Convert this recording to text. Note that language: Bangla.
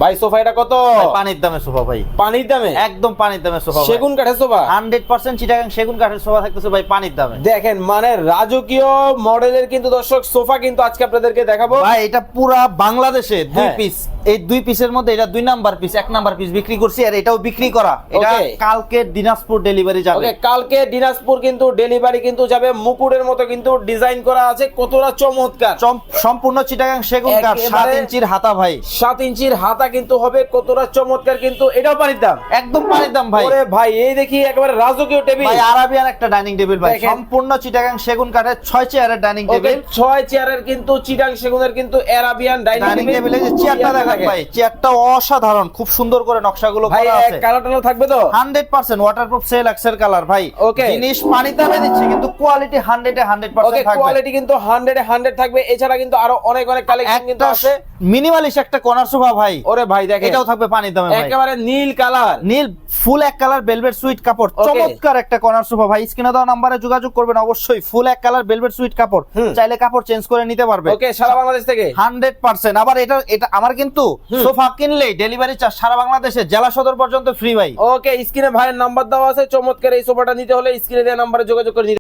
ভাই সোফা এটা কত? পানির দামে সোফা ভাই, পানির দামে? একদম পানির দামে সোফা। সেগুন কাঠের সোফা? 100% চিটাগাং সেগুন কাঠের সোফা থাকতেছে ভাই পানির দামে। দেখেন মানে রাজকীয় মডেলের কিন্তু দর্শক সোফা কিন্তু আজকে আপনাদেরকে দেখাবো ভাই এটা পুরা বাংলাদেশে দুই হ্যাঁ। পিস, এই দুই পিসের মধ্যে এটা 2 নাম্বার পিস, 1 নাম্বার পিস বিক্রি করছি, আর এটাও বিক্রি করা। এটা Okay. কালকে দিনাজপুর ডেলিভারি যাবে। ওকে, কালকে দিনাজপুর কিন্তু ডেলিভারি কিন্তু যাবে। মুকুটের মতো কিন্তু ডিজাইন করা আছে, কতটা চমৎকার। সম্পূর্ণ চিটাগাং সেগুন কাঠ, একেবারে 7 ইঞ্চির হাতা ভাই, 7 ইঞ্চির হাতা কিন্তু হবে, কতটা চমৎকার। কিন্তু এটাও পানির দাম? একদম পানির দাম ভাই। ওরে ভাই এই দেখি একেবারে রাজকীয় টেবিল ভাই আরাবিয়ান একটা ডাইনিং টেবিল ভাই, দেখেন। সম্পূর্ণ চিটাগাং সেগুন কাঠের 6 চেয়ারের ডাইনিং ওকে, টেবিল। 6 চেয়ারের কিন্তু চিটাং সেগুনের কিন্তু আরাবিয়ান ডাইনিং ডাইনিং টেবিলের যে চেয়ারটা দেখেন ভাই, চেয়ারটা অসাধারণ, খুব সুন্দর করে নকশাগুলো ভাই করা আছে। কালার টালার থাকবে তো? 100% ওয়াটারপ্রুফ সেল এক্সেল কালার ভাই। Okay. জিনিস পানি দামে দিচ্ছে কিন্তু কোয়ালিটি 100 এ 100% ওকে, থাকবে। কোয়ালিটি কিন্তু 100 এ 100 থাকবে। এছাড়া কিন্তু আরো অনেক অনেক কালেকশন কিন্তু একটা আছে। মিনিমালিস্ট একটা কর্নার সোফা ভাই, ওরে ভাই দেখেন এটাও থাকবে পানির দামে ভাই। একেবারে নীল কালার, নীল ফুল এক কালার ভেলভেট সুইট কাপড়, Okay. চমৎকার একটা কর্নার সোফা ভাই। স্ক্রিনে দেওয়া নম্বরে যোগাযোগ করবেন অবশ্যই। ফুল এক কালার ভেলভেট সুইট কাপড়, চাইলে কাপড় চেঞ্জ করে নিতে পারবে। ওকে, সারা বাংলাদেশ থেকে 100%। আবার এটা আমার কিন্তু সোফা কিনলেই ডেলিভারি চার্জ সারা বাংলাদেশে জেলা সদর পর্যন্ত ফ্রি ভাই। ওকে, স্ক্রিনে ভাইয়ের নাম্বার দেওয়া আছে। চমৎকার এই সোফাটা নিতে হলে স্ক্রিনে দেওয়া নাম্বারে যোগাযোগ করে নিতে